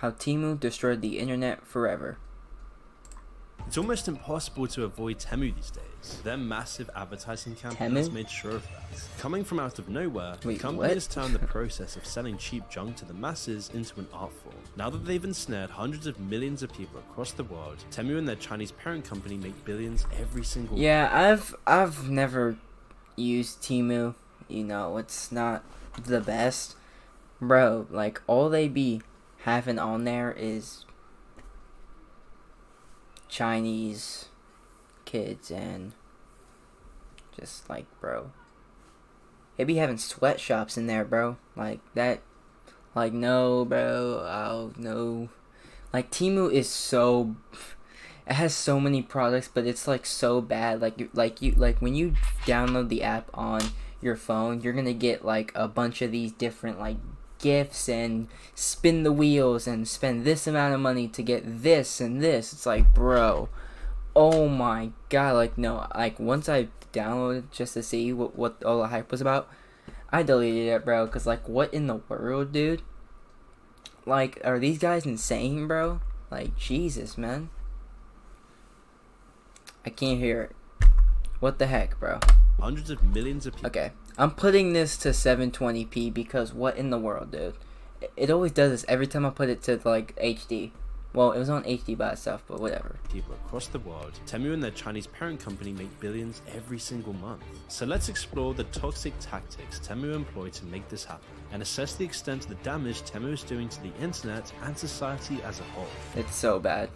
How Temu destroyed the internet forever. It's almost impossible to avoid Temu these days. Their massive advertising campaign has made sure of that. Coming from out of nowhere, the company has turned the process of selling cheap junk to the masses into an art form. Now that they've ensnared hundreds of millions of people across the world, Temu and their Chinese parent company make billions every single month. Yeah, I've never used Temu. You know, it's not the best. Bro, like, all they be having on there is Chinese kids and just like, bro, they be having sweatshops in there, bro, like that. Like, no, bro, oh no, like Temu is so, it has so many products, but it's like so bad. Like when you download the app on your phone, you're gonna get like a bunch of these different like gifts and spin the wheels and spend this amount of money to get this and this. It's like, bro, oh my god. Like, no, like once I downloaded just to see what all the hype was about, I deleted it, bro, because like, what in the world, dude? Like, are these guys insane, bro? Like, Jesus, man, I can't hear it. What the heck, bro? Hundreds of millions of people. Okay, I'm putting this to 720p because what in the world, dude? It always does this every time I put it to like HD. Well, it was on HD by itself, but whatever. People across the world, Temu and their Chinese parent company make billions every single month. So let's explore the toxic tactics Temu employ to make this happen, and assess the extent of the damage Temu is doing to the internet and society as a whole. It's so bad.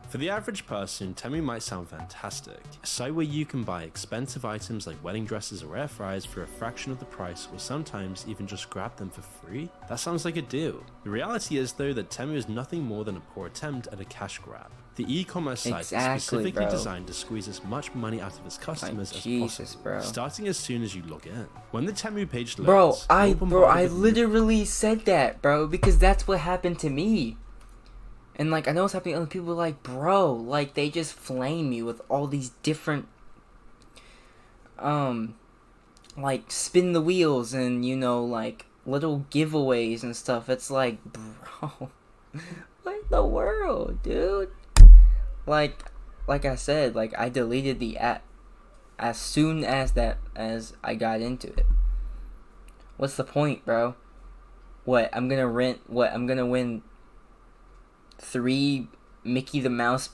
For the average person, Temu might sound fantastic. A site where you can buy expensive items like wedding dresses or air fryers for a fraction of the price, or sometimes even just grab them for free? That sounds like a deal. The reality is though that Temu is nothing more than a poor attempt at a cash grab. The e-commerce site is specifically designed to squeeze as much money out of its customers as possible, bro. Starting as soon as you log in. When the Temu page loads, I literally said that, bro, because that's what happened to me. And like, I know it's happening to other people, like, bro, like, they just flame you with all these different, like, spin the wheels and, you know, like, little giveaways and stuff. It's like, bro, what in the world, dude? Like I said, like, I deleted the app as soon as I got into it. What's the point, bro? I'm gonna win 3 Mickey the Mouse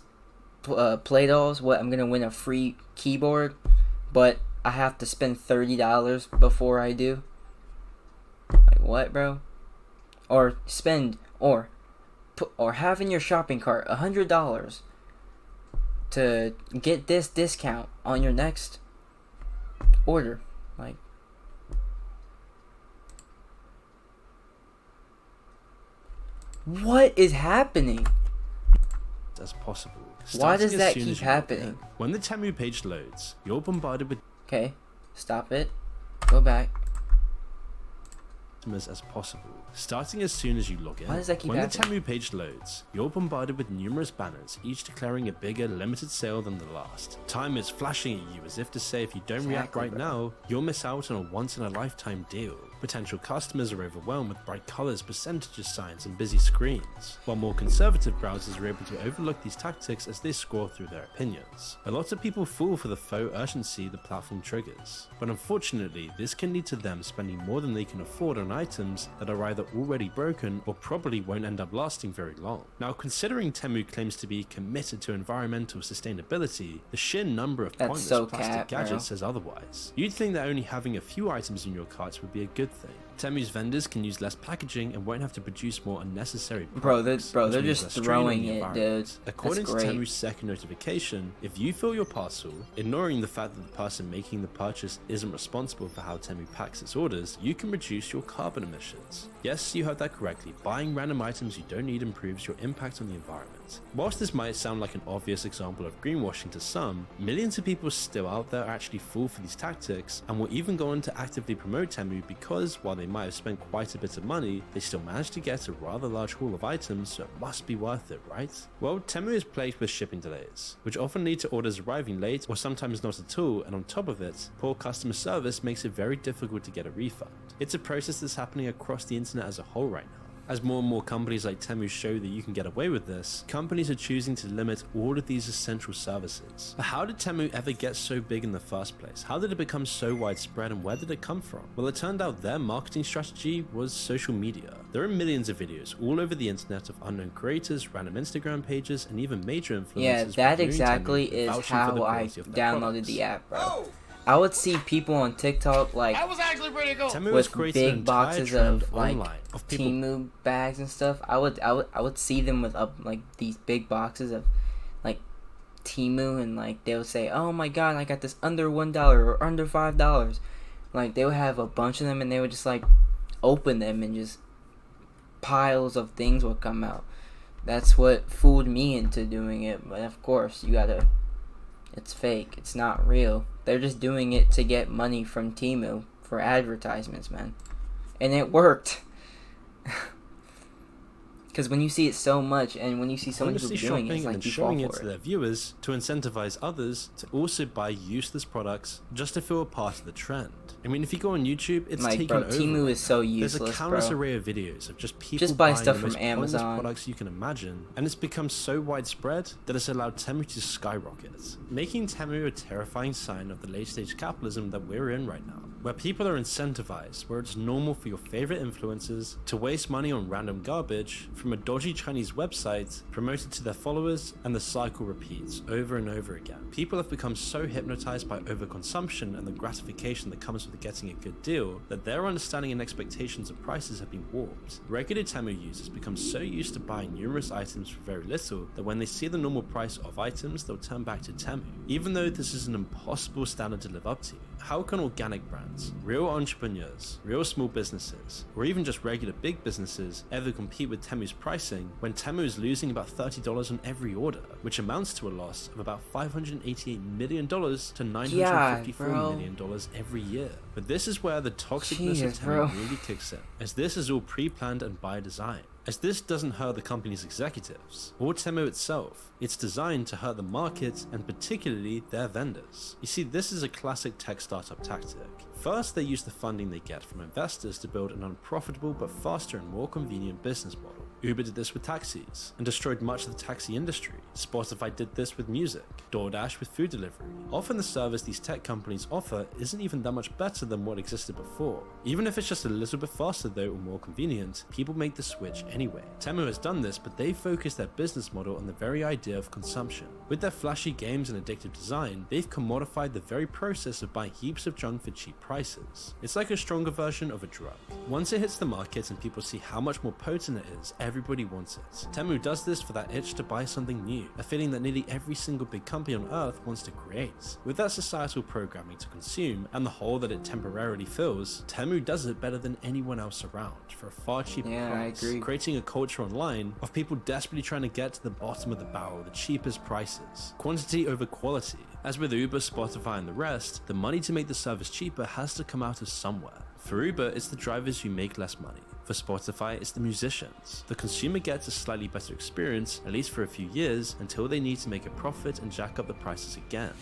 play dolls? I'm gonna win a free keyboard, but I have to spend $30 before I do? Like, what, bro? Or have in your shopping cart $100 to get this discount on your next order. Like, what is happening? As possible. Why does that keep happening? When the Temu page loads, you're bombarded with stop it. Go back. As possible. Starting as soon as you log in. Why does that keep when happening? the Temu page loads, you're bombarded with numerous banners, each declaring a bigger, limited sale than the last. Time is flashing at you as if to say if you don't react right now, you'll miss out on a once-in-a-lifetime deal. Potential customers are overwhelmed with bright colors, percentages signs, and busy screens, while more conservative browsers are able to overlook these tactics as they scroll through their opinions. A lot of people fall for the faux urgency the platform triggers, but unfortunately, this can lead to them spending more than they can afford on items that are either already broken or probably won't end up lasting very long. Now, considering Temu claims to be committed to environmental sustainability, the sheer number of pointless plastic gadgets says otherwise. You'd think that only having a few items in your carts would be a good thing. Temu's vendors can use less packaging and won't have to produce more unnecessary products. They're just throwing it, dude. According to Temu's second notification, if you fill your parcel, ignoring the fact that the person making the purchase isn't responsible for how Temu packs its orders, you can reduce your carbon emissions. Yes, you heard that correctly. Buying random items you don't need improves your impact on the environment. Whilst this might sound like an obvious example of greenwashing to some, millions of people still out there actually fall for these tactics and will even go on to actively promote Temu because, while they might have spent quite a bit of money, they still managed to get a rather large haul of items, so it must be worth it, right? Well, Temu is plagued with shipping delays, which often lead to orders arriving late or sometimes not at all, and on top of it, poor customer service makes it very difficult to get a refund. It's a process that's happening across the internet as a whole right now. As more and more companies like Temu show that you can get away with this, companies are choosing to limit all of these essential services. But how did Temu ever get so big in the first place? How did it become so widespread, and where did it come from? Well, it turned out their marketing strategy was social media. There are millions of videos all over the internet of unknown creators, random Instagram pages, and even major influencers. Yeah, that reviewing exactly Temu, is vouching for the how I quality of their downloaded products. the app, bro. I would see people on TikTok like That was actually pretty cool. Temu has with created an big entire boxes trend of like online of people Temu bags and stuff. I would see them with like these big boxes of like Temu, and like they would say, "Oh my god, I got this under $1 or under $5." Like they would have a bunch of them, and they would just like open them, and just piles of things would come out. That's what fooled me into doing it. But of course, it's fake. It's not real. They're just doing it to get money from Temu for advertisements, man. And it worked. Because when you see it so much, and when you see so many people honestly doing it, shopping it's and like then you fall showing it for to it. their viewers to incentivize others to also buy useless products just to feel a part of the trend. I mean, if you go on YouTube, it's Like, taken bro, over. Temu right is so now. useless, There's a countless bro. array of videos of just people Just buy buying stuff the from most pointless Amazon. products you can imagine, and it's become so widespread that it's allowed Temu to skyrocket, making Temu a terrifying sign of the late stage capitalism that we're in right now, where people are incentivized, where it's normal for your favorite influencers to waste money on random garbage from a dodgy Chinese website promoted to their followers, and the cycle repeats over and over again. People have become so hypnotized by overconsumption and the gratification that comes with getting a good deal that their understanding and expectations of prices have been warped. Regular Temu users become so used to buying numerous items for very little that when they see the normal price of items, they'll turn back to Temu, even though this is an impossible standard to live up to. How can organic brands, real entrepreneurs, real small businesses, or even just regular big businesses ever compete with Temu's pricing when Temu is losing about $30 on every order, which amounts to a loss of about $588 million to $954 million every year? But this is where the toxicness of Jeez, bro. Temu really kicks in, as this is all pre-planned and by design. As this doesn't hurt the company's executives, or Temu itself, it's designed to hurt the market and particularly their vendors. You see, this is a classic tech startup tactic. First, they use the funding they get from investors to build an unprofitable but faster and more convenient business model. Uber did this with taxis and destroyed much of the taxi industry. Spotify did this with music, DoorDash with food delivery. Often the service these tech companies offer isn't even that much better than what existed before. Even if it's just a little bit faster though or more convenient, people make the switch anyway. Temu has done this, but they focus their business model on the very idea of consumption. With their flashy games and addictive design, they've commodified the very process of buying heaps of junk for cheap prices. It's like a stronger version of a drug. Once it hits the market and people see how much more potent it is, everybody wants it. Temu does this for that itch to buy something new, a feeling that nearly every single big company on earth wants to create. With that societal programming to consume, and the hole that it temporarily fills, Temu does it better than anyone else around, for a far cheaper price, creating a culture online of people desperately trying to get to the bottom of the barrel, the cheapest prices. Quantity over quality. As with Uber, Spotify and the rest, the money to make the service cheaper has to come out of somewhere. For Uber, it's the drivers who make less money. For Spotify, it's the musicians. The consumer gets a slightly better experience, at least for a few years, until they need to make a profit and jack up the prices again.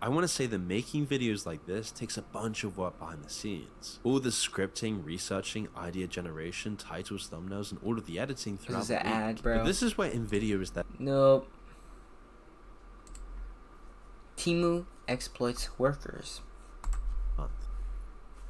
I want to say that making videos like this takes a bunch of work behind the scenes. All the scripting, researching, idea generation, titles, thumbnails, and all of the editing throughout the week. Ad, bro. But this is where InVideo is that. Nope. Temu exploits workers. Month.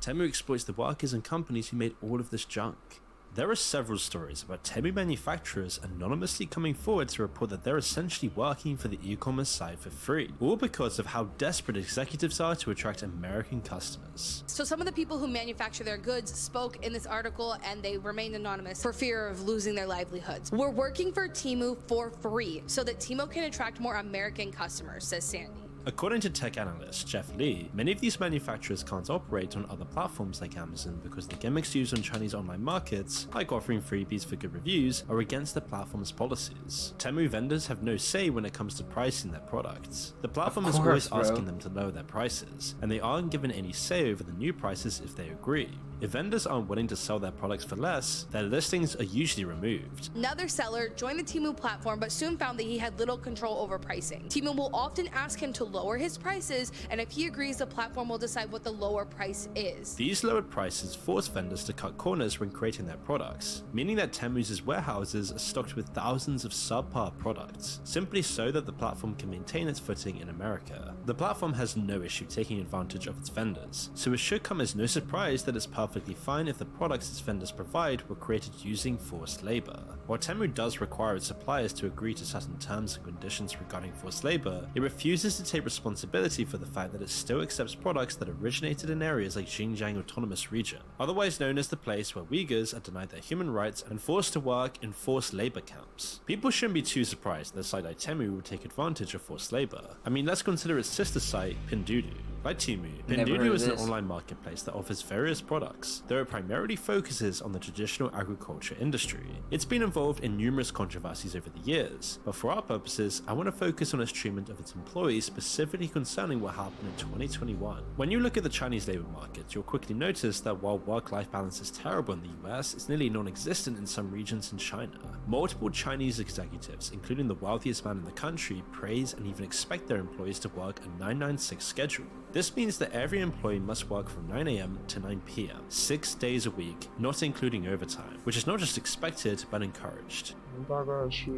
Temu exploits the workers and companies who made all of this junk. There are several stories about Temu manufacturers anonymously coming forward to report that they're essentially working for the e-commerce site for free, all because of how desperate executives are to attract American customers. So some of the people who manufacture their goods spoke in this article, and they remained anonymous for fear of losing their livelihoods. We're working for Temu for free so that Temu can attract more American customers, says Sandy. According to tech analyst Jeff Lee, many of these manufacturers can't operate on other platforms like Amazon because the gimmicks used on Chinese online markets, like offering freebies for good reviews, are against the platform's policies. Temu vendors have no say when it comes to pricing their products. The platform is always asking them to lower their prices, and they aren't given any say over the new prices if they agree. If vendors aren't willing to sell their products for less, their listings are usually removed. Another seller joined the Temu platform but soon found that he had little control over pricing. Temu will often ask him to lower his prices, and if he agrees, the platform will decide what the lower price is. These lowered prices force vendors to cut corners when creating their products, meaning that Temu's warehouses are stocked with thousands of subpar products, simply so that the platform can maintain its footing in America. The platform has no issue taking advantage of its vendors, so it should come as no surprise that it's perfectly fine if the products its vendors provide were created using forced labor. While Temu does require its suppliers to agree to certain terms and conditions regarding forced labor, it refuses to take responsibility for the fact that it still accepts products that originated in areas like Xinjiang Autonomous Region, otherwise known as the place where Uyghurs are denied their human rights and forced to work in forced labor camps. People shouldn't be too surprised that a site like Temu would take advantage of forced labor. I mean, let's consider its sister site, Pinduoduo. Like Temu, Pinduoduo is an online marketplace that offers various products, though it primarily focuses on the traditional agriculture industry. It's been involved in numerous controversies over the years, but for our purposes, I want to focus on its treatment of its employees, specifically concerning what happened in 2021. When you look at the Chinese labor market, you'll quickly notice that while work-life balance is terrible in the US, it's nearly non-existent in some regions in China. Multiple Chinese executives, including the wealthiest man in the country, praise and even expect their employees to work a 996 schedule. This means that every employee must work from 9 AM to 9 PM, 6 days a week, not including overtime, which is not just expected but encouraged. 大概是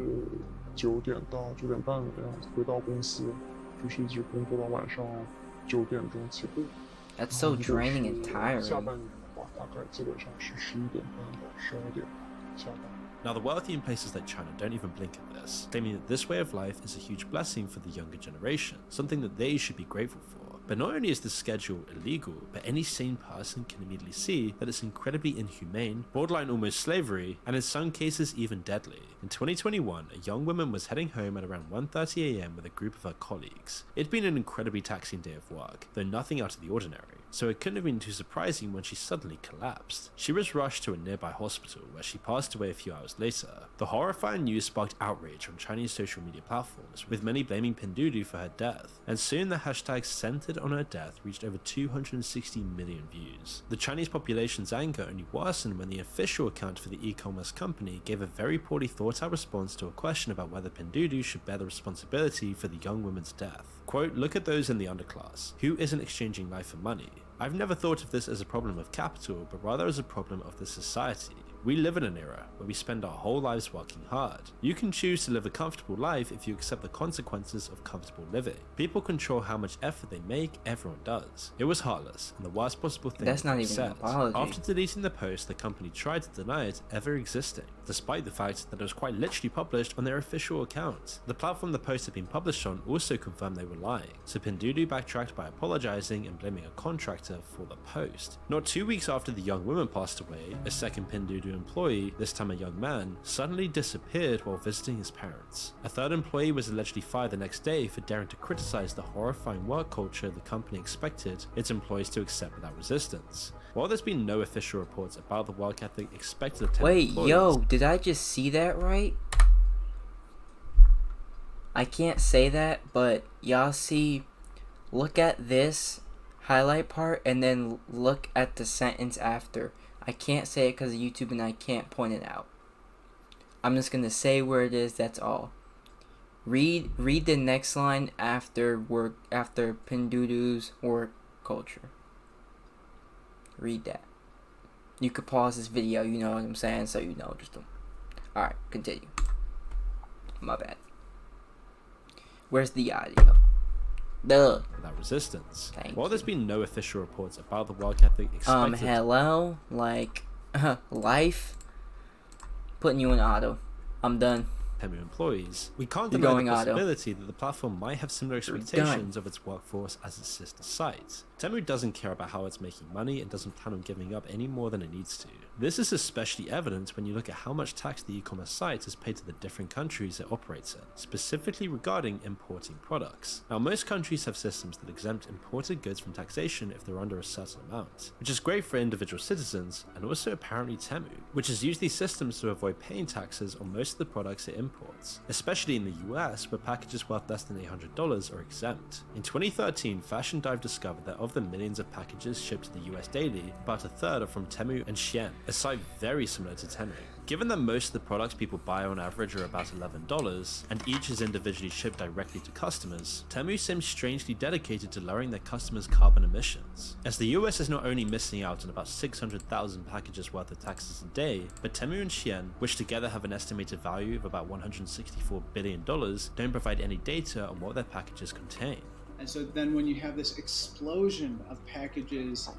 9点到9点半的样子回到公司，就是一直工作到晚上9点钟起步。 That's so draining and 下 tiring. 半年的话，大概基本上是11点半到12点下班。 Now, the wealthy in places like China don't even blink at this, claiming that this way of life is a huge blessing for the younger generation, something that they should be grateful for. But not only is this schedule illegal, but any sane person can immediately see that it's incredibly inhumane, borderline almost slavery, and in some cases even deadly. In 2021, a young woman was heading home at around 1:30 AM with a group of her colleagues. It'd been an incredibly taxing day of work, though nothing out of the ordinary, so it couldn't have been too surprising when she suddenly collapsed. She was rushed to a nearby hospital, where she passed away a few hours later. The horrifying news sparked outrage on Chinese social media platforms, with many blaming Pinduoduo for her death, and soon the hashtag centered on her death reached over 260 million views. The Chinese population's anger only worsened when the official account for the e-commerce company gave a very poorly thought out response to a question about whether Pinduoduo should bear the responsibility for the young woman's death. Quote, "Look at those in the underclass. Who isn't exchanging life for money? I've never thought of this as a problem of capital, but rather as a problem of the society. We live in an era where we spend our whole lives working hard. You can choose to live a comfortable life if you accept the consequences of comfortable living. People control how much effort they make, everyone does. It was heartless, and the worst possible thing That's not was even an said. apology. After deleting the post, the company tried to deny it ever existing, despite the fact that it was quite literally published on their official account. The platform the post had been published on also confirmed they were lying, so Pinduoduo backtracked by apologizing and blaming a contractor for the post. Not 2 weeks after the young woman passed away, a second Pinduoduo employee, this time a young man, suddenly disappeared while visiting his parents. A third employee was allegedly fired the next day for daring to criticize the horrifying work culture the company expected its employees to accept without resistance. While there's been no official reports about the work ethic expected of 10 Wait, employees, yo, did I just see that right? I can't say that, but y'all see, look at this highlight part and then look at the sentence after. I can't say it because of YouTube and I can't point it out. I'm just gonna say where it is, that's all. Read the next line after Pinduoduo's work culture. Read that. You could pause this video, you know what I'm saying, so you know just alright, continue. My bad. Where's the audio? Duh. without resistance. Thank While there's you. been no official reports about the work ethic expected Hello? Like, life? Putting you in auto. I'm done. Temu employees, we can't You're deny going the auto. possibility that the platform might have similar You're expectations of its workforce as its sister site. Temu doesn't care about how it's making money and doesn't plan on giving up any more than it needs to. This is especially evident when you look at how much tax the e-commerce site has paid to the different countries it operates in, specifically regarding importing products. Now, most countries have systems that exempt imported goods from taxation if they're under a certain amount, which is great for individual citizens, and also apparently Temu, which has used these systems to avoid paying taxes on most of the products it imports, especially in the US where packages worth less than $800 are exempt. In 2013, Fashion Dive discovered that of the millions of packages shipped to the US daily, about a third are from Temu and Shein, a site very similar to Temu. Given that most of the products people buy on average are about $11, and each is individually shipped directly to customers, Temu seems strangely dedicated to lowering their customers' carbon emissions. As the US is not only missing out on about 600,000 packages worth of taxes a day, but Temu and Shein, which together have an estimated value of about $164 billion, don't provide any data on what their packages contain. And so then when you have this explosion of packages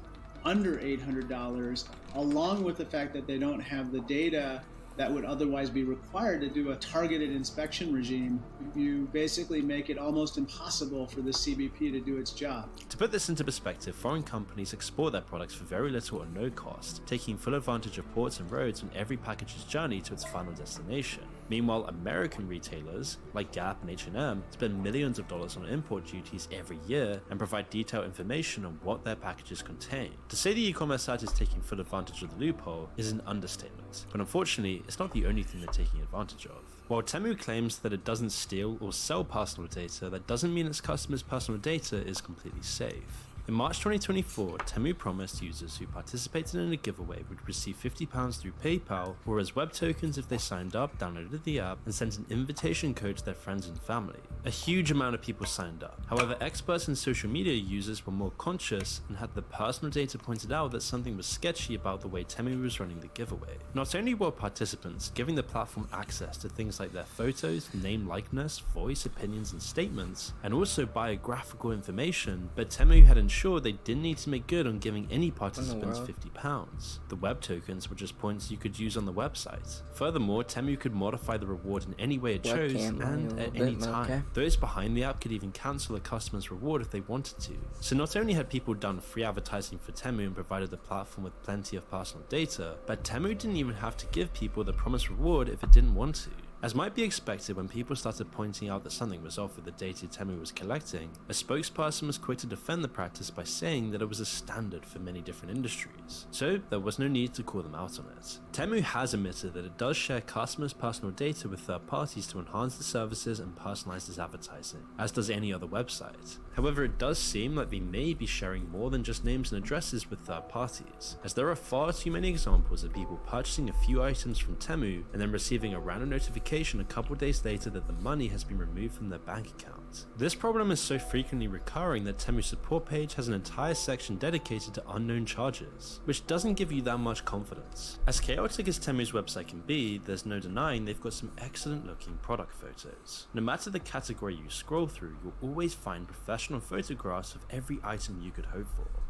under $800, along with the fact that they don't have the data that would otherwise be required to do a targeted inspection regime, you basically make it almost impossible for the CBP to do its job. To put this into perspective, foreign companies export their products for very little or no cost, taking full advantage of ports and roads on every package's journey to its final destination. Meanwhile, American retailers, like Gap and H&M, spend millions of dollars on import duties every year and provide detailed information on what their packages contain. To say the e-commerce site is taking full advantage of the loophole is an understatement, but unfortunately, it's not the only thing they're taking advantage of. While Temu claims that it doesn't steal or sell personal data, that doesn't mean its customers' personal data is completely safe. In March 2024, Temu promised users who participated in a giveaway would receive £50 through PayPal or as web tokens if they signed up, downloaded the app, and sent an invitation code to their friends and family. A huge amount of people signed up. However, experts and social media users were more conscious and had the personal data pointed out that something was sketchy about the way Temu was running the giveaway. Not only were participants giving the platform access to things like their photos, name likeness, voice, opinions, and statements, and also biographical information, but Temu had ensured they didn't need to make good on giving any participants £50. The web tokens were just points you could use on the website. Furthermore, Temu could modify the reward in any way it chose and at any time. Okay. Those behind the app could even cancel a customer's reward if they wanted to. So not only had people done free advertising for Temu and provided the platform with plenty of personal data, but Temu didn't even have to give people the promised reward if it didn't want to. As might be expected, when people started pointing out that something was off with the data Temu was collecting, a spokesperson was quick to defend the practice by saying that it was a standard for many different industries, so there was no need to call them out on it. Temu has admitted that it does share customers' personal data with third parties to enhance the services and personalize its advertising, as does any other website. However, it does seem like they may be sharing more than just names and addresses with third parties, as there are far too many examples of people purchasing a few items from Temu and then receiving a random notification a couple days later that the money has been removed from their bank account. This problem is so frequently recurring that Temu's support page has an entire section dedicated to unknown charges, which doesn't give you that much confidence. As chaotic as Temu's website can be, there's no denying they've got some excellent looking product photos. No matter the category you scroll through, you'll always find professional photographs of every item you could hope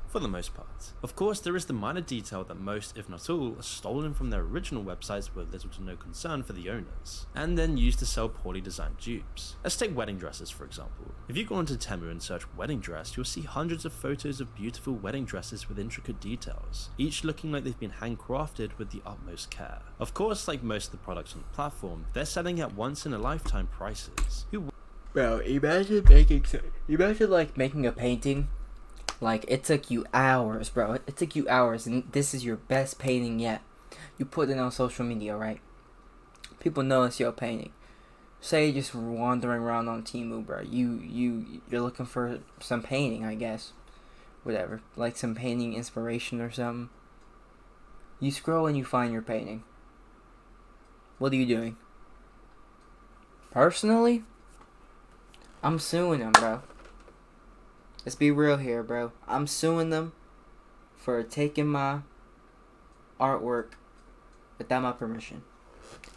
for the most part. Of course, there is the minor detail that most, if not all, are stolen from their original websites with little to no concern for the owners, and then used to sell poorly designed dupes. Let's take wedding dresses for example. If you go onto Temu and search wedding dress, you'll see hundreds of photos of beautiful wedding dresses with intricate details, each looking like they've been handcrafted with the utmost care. Of course, like most of the products on the platform, they're selling at once in a lifetime prices. Bro, imagine like making a painting. Like, it took you hours, bro. It took you hours, and this is your best painting yet. You put it on social media, right? People know it's your painting. Say you're just wandering around on Temu, bro. You're looking for some painting, I guess. Whatever. Like some painting inspiration or something. You scroll and you find your painting. What are you doing? Personally, I'm suing them, bro. Let's be real here, bro. I'm suing them for taking my artwork without my permission.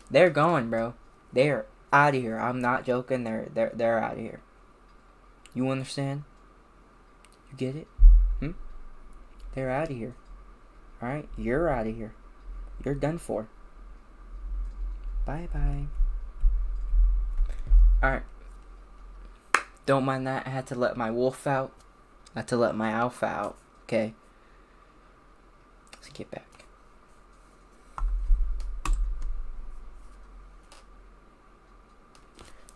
They're gone, bro. They're out of here. I'm not joking. They're out of here. You understand? You get it? They're out of here. Alright? You're out of here. You're done for. Bye-bye. Alright. Don't mind that. I had to let my wolf out. I had to let my alpha out. Okay. Let's get back.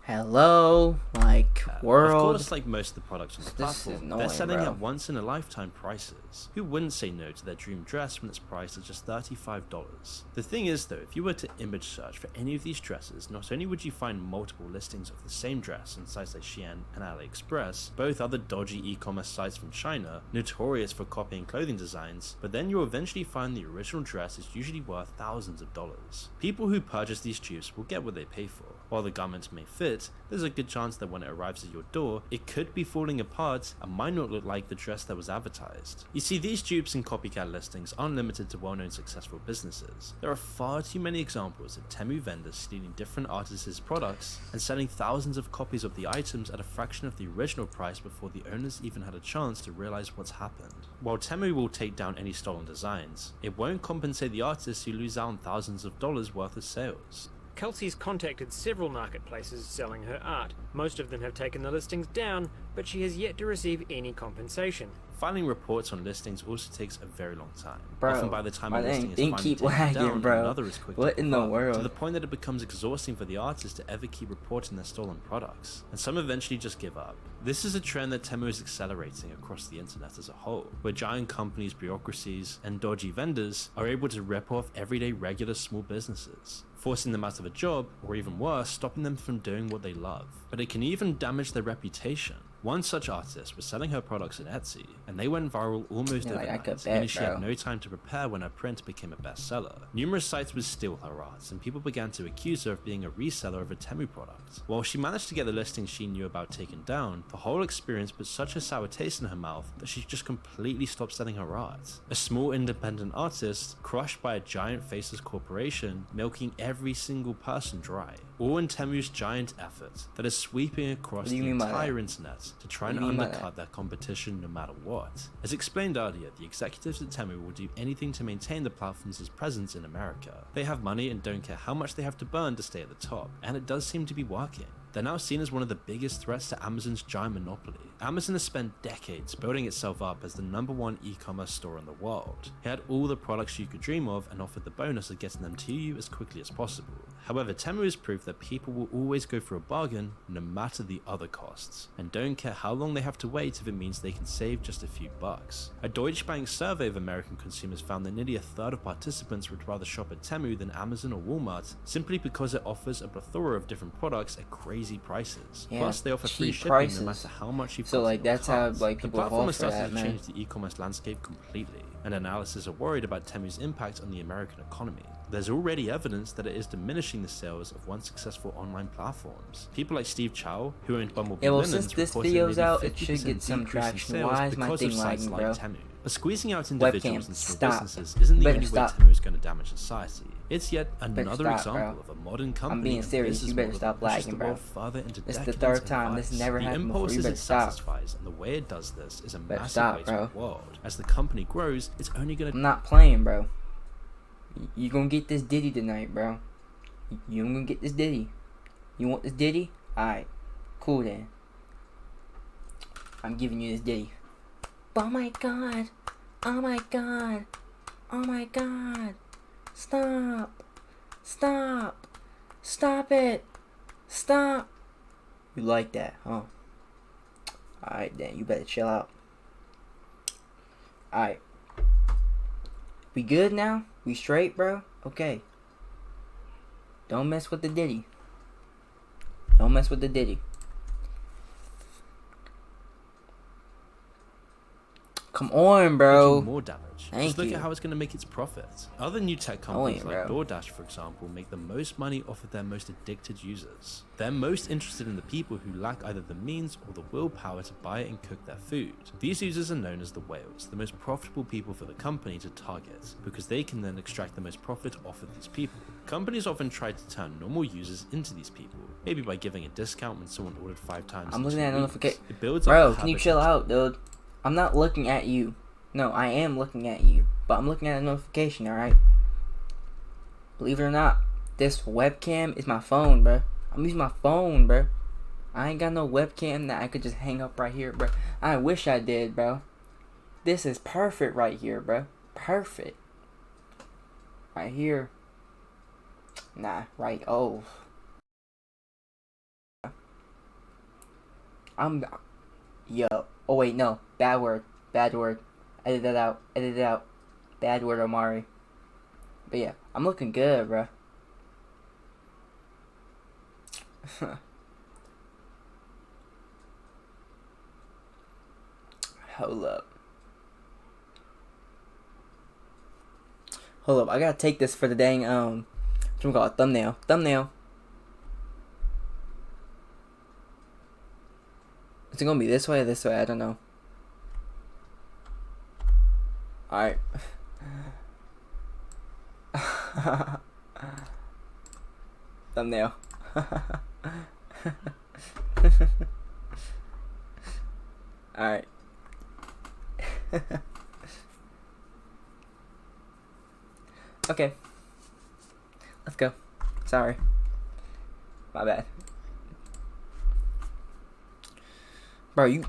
Hello, like Of world. course, like most of the products on the This is platform, annoying, they're selling bro. at once-in-a-lifetime prices. Who wouldn't say no to their dream dress when it's priced at just $35? The thing is though, if you were to image search for any of these dresses, not only would you find multiple listings of the same dress on sites like Shein and AliExpress, both other dodgy e-commerce sites from China, notorious for copying clothing designs, but then you'll eventually find the original dress is usually worth thousands of dollars. People who purchase these dupes will get what they pay for. While the garments may fit, there's a good chance that when it arrives at your door, it could be falling apart and might not look like the dress that was advertised. You see, these dupes and copycat listings aren't limited to well-known successful businesses. There are far too many examples of Temu vendors stealing different artists' products and selling thousands of copies of the items at a fraction of the original price before the owners even had a chance to realize what's happened. While Temu will take down any stolen designs, it won't compensate the artists who lose out on thousands of dollars worth of sales. Kelsey's contacted several marketplaces selling her art. Most of them have taken the listings down, but she has yet to receive any compensation. Filing reports on listings also takes a very long time. Bro, Often by the time a my listing thing is finally keep taken lagging, down, bro. another is quick What to in the pop up, world? to the point that it becomes exhausting for the artist to ever keep reporting their stolen products, and some eventually just give up. This is a trend that Temu is accelerating across the internet as a whole, where giant companies, bureaucracies, and dodgy vendors are able to rip off everyday regular small businesses, forcing them out of a job, or even worse, stopping them from doing what they love. But it can even damage their reputation. One such artist was selling her products on Etsy, and they went viral almost Yeah, like, I overnight, could bet, meaning she had bro. no time to prepare when her print became a bestseller. Numerous sites would steal her art, and people began to accuse her of being a reseller of a Temu product. While she managed to get the listings she knew about taken down, the whole experience put such a sour taste in her mouth that she just completely stopped selling her art. A small independent artist, crushed by a giant faceless corporation, milking every single person dry. All in Temu's giant effort that is sweeping across What do you the mean by entire that? internet to try and What do you mean by undercut their competition no matter what. As explained earlier, the executives at Temu will do anything to maintain the platform's presence in America. They have money and don't care how much they have to burn to stay at the top, and it does seem to be working. They're now seen as one of the biggest threats to Amazon's giant monopoly. Amazon has spent decades building itself up as the #1 e-commerce store in the world. It had all the products you could dream of and offered the bonus of getting them to you as quickly as possible. However, Temu is proof that people will always go for a bargain no matter the other costs, and don't care how long they have to wait if it means they can save just a few bucks. A Deutsche Bank survey of American consumers found that nearly a third of participants would rather shop at Temu than Amazon or Walmart, simply because it offers a plethora of different products at crazy prices. Yeah, Plus, they offer free cheap shipping prices. no matter how much you've So, got like, in your that's how, cart. like, The people platform fall has for started that, to man. change the e-commerce landscape completely, and analysts are worried about Temu's impact on the American economy. There's already evidence that it is diminishing the sales of once successful online platforms. People like Steve Chow, who owned Bumblebee Yeah, well, Linens, since this reported video's maybe out, it should 50% get some decrease in traction. sales Why is my because thing of sites lagging, like bro? Temu. But squeezing out individuals Webcam, and small stop. businesses isn't You the better only way stop. Temu is going to damage society. It's yet another stop, example bro. of a modern company being and serious. business You better model stop that pushes lagging, the bro. world further into This is the decadence third and time. This vice. never The happened before. impulses You better it stop. satisfies and the way it does this is a Better massive stop, waste bro. for the world. As the company grows, it's only going to I'm not playing, bro. You gonna get this ditty tonight, bro. You gonna get this ditty. You want this ditty? Alright. Cool then. I'm giving you this ditty. Oh my god. Oh my god. Oh my god. Stop. Stop. Stop it. Stop. You like that, huh? Alright then, you better chill out. Alright. We good now? We straight, bro? Okay. Don't mess with the ditty. Don't mess with the ditty. Come on, bro. more damage. Thank Just look you. at how it's going to make its profit. Other new tech companies like DoorDash, for example, make the most money off of their most addicted users. They're most interested in the people who lack either the means or the willpower to buy and cook their food. These users are known as the whales, the most profitable people for the company to target, because they can then extract the most profit off of these people. Companies often try to turn normal users into these people, maybe by giving a discount when someone ordered 5 times. I'm looking at a notification. It builds up Bro, a can you habit chill of out, dude? I'm not looking at you. No, I am looking at you. But I'm looking at a notification, alright? Believe it or not, this webcam is my phone, bro. I'm using my phone, bro. I ain't got no webcam that I could just hang up right here, bro. I wish I did, bro. This is perfect right here, bro. Perfect. Right here. Nah, right. Oh. Yo. Oh wait, no. Bad word. Bad word. Edit that out. Edit it out. Bad word, Omari. But yeah, I'm looking good, bruh. Hold up. Hold up. I gotta take this for the dang, what you call it? Thumbnail. Thumbnail. Is it gonna be this way or this way? I don't know. Alright. Thumbnail. Alright. Okay. Let's go. Sorry. My bad. Bro, you...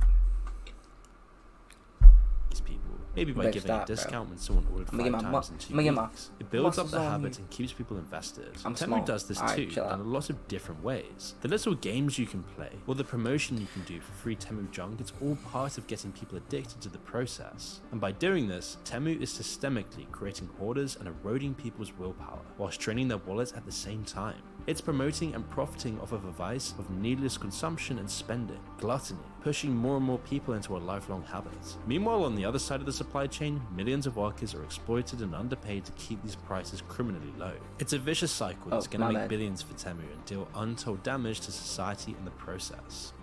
These people. Maybe by better giving stop, a bro. discount when someone ordered I'ma get 5 my times mu- in 2 I'ma get my weeks. It builds up muscles the on habit you. and keeps people invested. I'm Temu small. does this Alright, too, chill in out. a lot of different ways. The little games you can play, or the promotion you can do for free Temu junk, it's all part of getting people addicted to the process. And by doing this, Temu is systemically creating hoarders and eroding people's willpower, while straining their wallets at the same time. It's promoting and profiting off of a vice of needless consumption and spending, gluttony, pushing more and more people into a lifelong habit. Meanwhile, on the other side of the supply chain, millions of workers are exploited and underpaid to keep these prices criminally low. It's a vicious cycle that's going to my make bad. billions for Temu and deal untold damage to society in the process.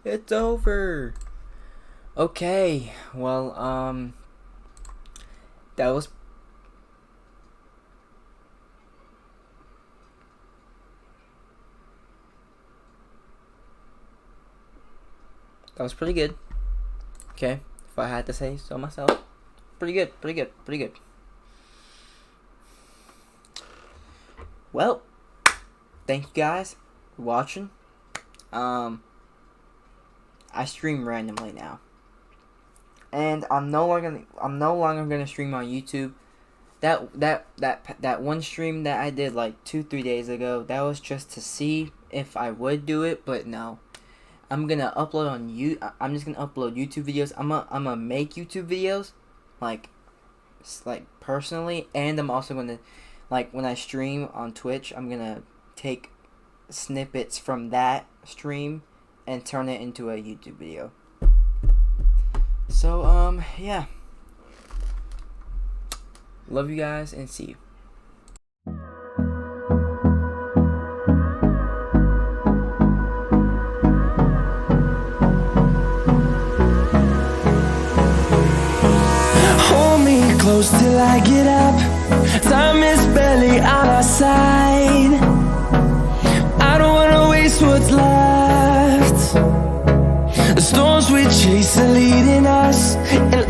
It's over. Okay. Well, that was... That was pretty good. Okay, if I had to say so myself. Pretty good, pretty good, pretty good. Well, thank you guys for watching. I stream randomly now. And I'm no longer gonna stream on YouTube. That one stream that I did like 2-3 days ago, that was just to see if I would do it, but no. I'm gonna upload on I'm just gonna upload YouTube videos. I'm gonna make YouTube videos, like personally, and I'm also gonna, like, when I stream on Twitch, I'm gonna take snippets from that stream and turn it into a YouTube video. So yeah. Love you guys and see you. Hold me close till I get up. Time is barely on our side. I don't wanna waste what's left. The storms we chase are leading us, and